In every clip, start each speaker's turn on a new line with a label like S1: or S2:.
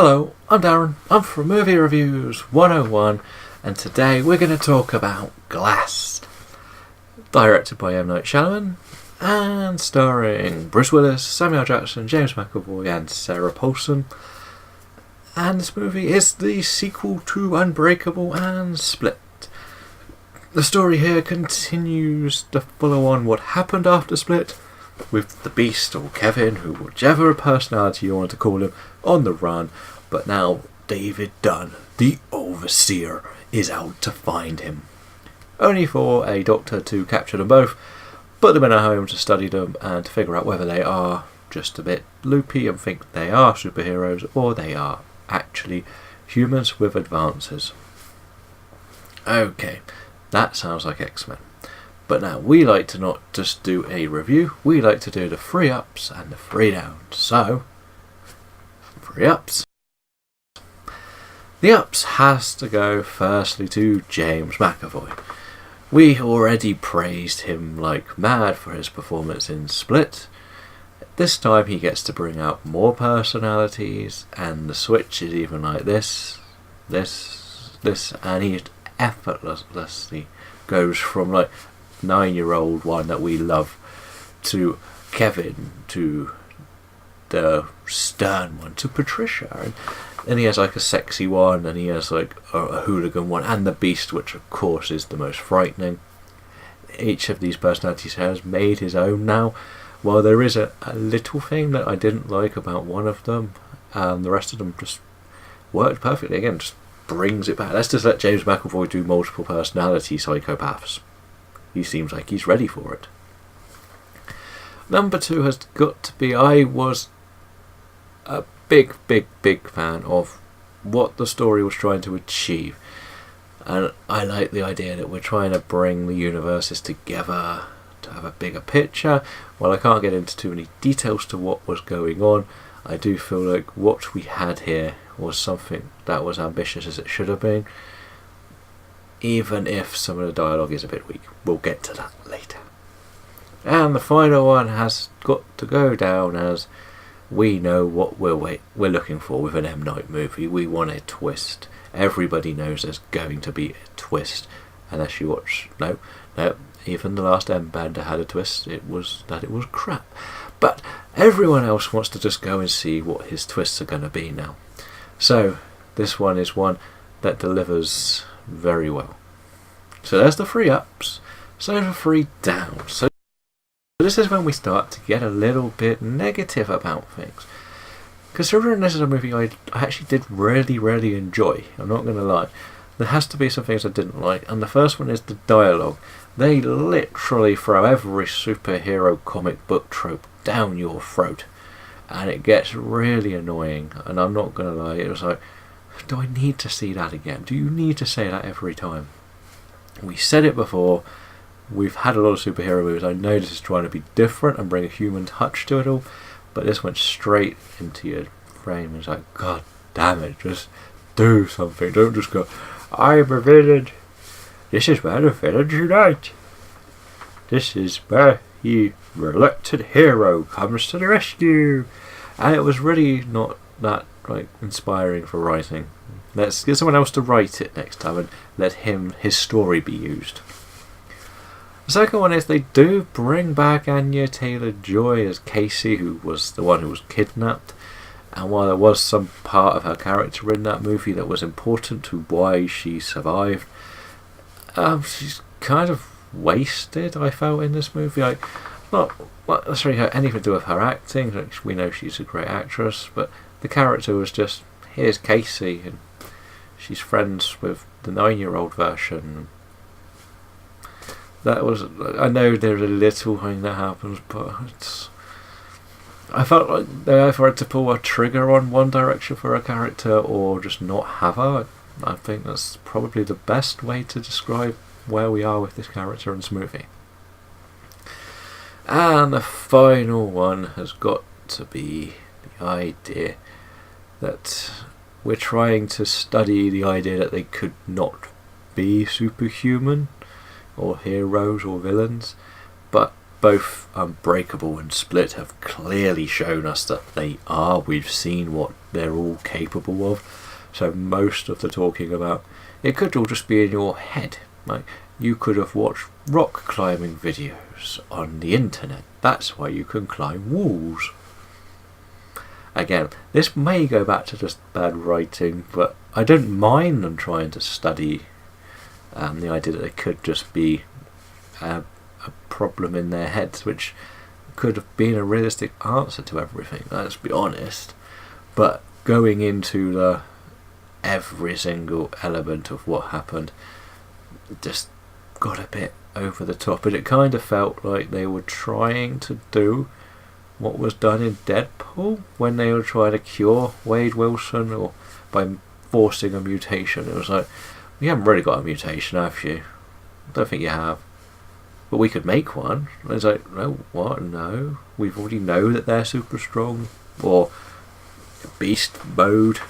S1: Hello, I'm Darren. I'm from Movie Reviews 101, and today we're going to talk about Glass, directed by M. Night Shyamalan and starring Bruce Willis, Samuel Jackson, James McAvoy and Sarah Paulson. And this movie is the sequel to Unbreakable and Split. The story here continues to follow on what happened after Split, with the Beast, or Kevin, who whichever personality you want to call him, on the run, but now David Dunn, the Overseer, is out to find him. Only for a doctor to capture them both, put them in a home to study them and to figure out whether they are just a bit loopy and think they are superheroes or they are actually humans with advances. Okay, that sounds like X-Men. But now, we like to not just do a review, we like to do the 3 ups and the 3 downs. So, 3 ups. The ups has to go firstly to James McAvoy. We already praised him like mad for his performance in Split. This time he gets to bring out more personalities, and the switch is even like this, and he effortlessly goes from like 9-year-old one that we love to Kevin, to the stern one, to Patricia, and he has like a sexy one, and he has like a hooligan one, and the Beast, which of course is the most frightening. Each of these personalities has made his own now. While there is a little thing that I didn't like about one of them, the rest of them just worked perfectly. Again, just brings it back. Let's just let James McAvoy do multiple personality psychopaths. He seems like he's ready for it. Number 2 has got to be, I was a big fan of what the story was trying to achieve. And I like the idea that we're trying to bring the universes together to have a bigger picture. While I can't get into too many details to what was going on, I do feel like what we had here was something that was ambitious as it should have been. Even if some of the dialogue is a bit weak. We'll get to that later. And the final one has got to go down as we know what we're looking for with an M. Night movie. We want a twist. Everybody knows there's going to be a twist. Unless you watch... No, even the last M-Bender had a twist. It was crap. But everyone else wants to just go and see what his twists are going to be now. So, this one is one that delivers very well. So there's the 3 ups. So the 3 downs. So this is when we start to get a little bit negative about things. Considering this is a movie I actually did really enjoy, I'm not going to lie. There has to be some things I didn't like, and the first one is the dialogue. They literally throw every superhero comic book trope down your throat, and it gets really annoying, and I'm not going to lie, it was like, do I need to see that again? Do you need to say that every time? We said it before, we've had a lot of superhero movies, I know this is trying to be different and bring a human touch to it all, but this went straight into your frame. It's like, god damn it, just do something, don't just go, I'm a villain, this is where the villains unite, this is where the reluctant hero comes to the rescue. And it was really not that inspiring for writing. Let's get someone else to write it next time and let his story be used. The second one is they do bring back Anya Taylor-Joy as Casey, who was the one who was kidnapped. And while there was some part of her character in that movie that was important to why she survived, she's kind of wasted, I felt, in this movie. Not necessarily anything to do with her acting. We know she's a great actress, but the character was just, here's Casey, and she's friends with the 9-year-old version. That was, I know there's a little thing that happens, but I felt like they either had to pull a trigger on one direction for a character or just not have her. I think that's probably the best way to describe where we are with this character in this movie. And the final one has got to be the idea that we're trying to study the idea that they could not be superhuman or heroes or villains, but both Unbreakable and Split have clearly shown us that they are. We've seen what they're all capable of. So most of the talking about it could all just be in your head. Like, you could have watched rock climbing videos on the internet. That's why you can climb walls. Again, this may go back to just bad writing, but I don't mind them trying to study the idea that it could just be a problem in their heads, which could have been a realistic answer to everything, let's be honest. But going into the every single element of what happened just got a bit over the top, and it kind of felt like they were trying to do what was done in Deadpool when they were trying to cure Wade Wilson, or by forcing a mutation. It was like, you haven't really got a mutation, have you? I don't think you have. But we could make one. And it's like, no, what? No. We already know that they're super strong. Or beast mode.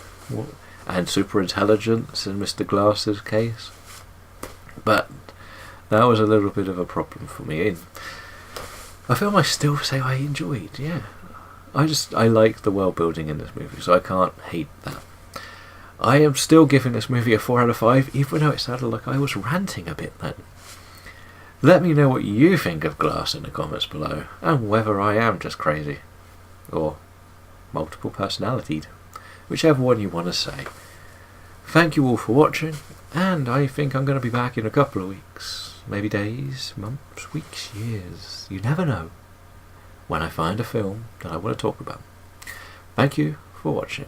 S1: And super intelligence in Mr. Glass's case. But that was a little bit of a problem for me. I feel I still say I enjoyed, yeah. I like the world building in this movie, so I can't hate that. I am still giving this movie a 4 out of 5, even though it sounded like I was ranting a bit then. Let me know what you think of Glass in the comments below, and whether I am just crazy, or multiple personalitied, whichever one you want to say. Thank you all for watching, and I think I'm going to be back in a couple of weeks, maybe days, months, weeks, years, you never know, when I find a film that I want to talk about. Thank you for watching.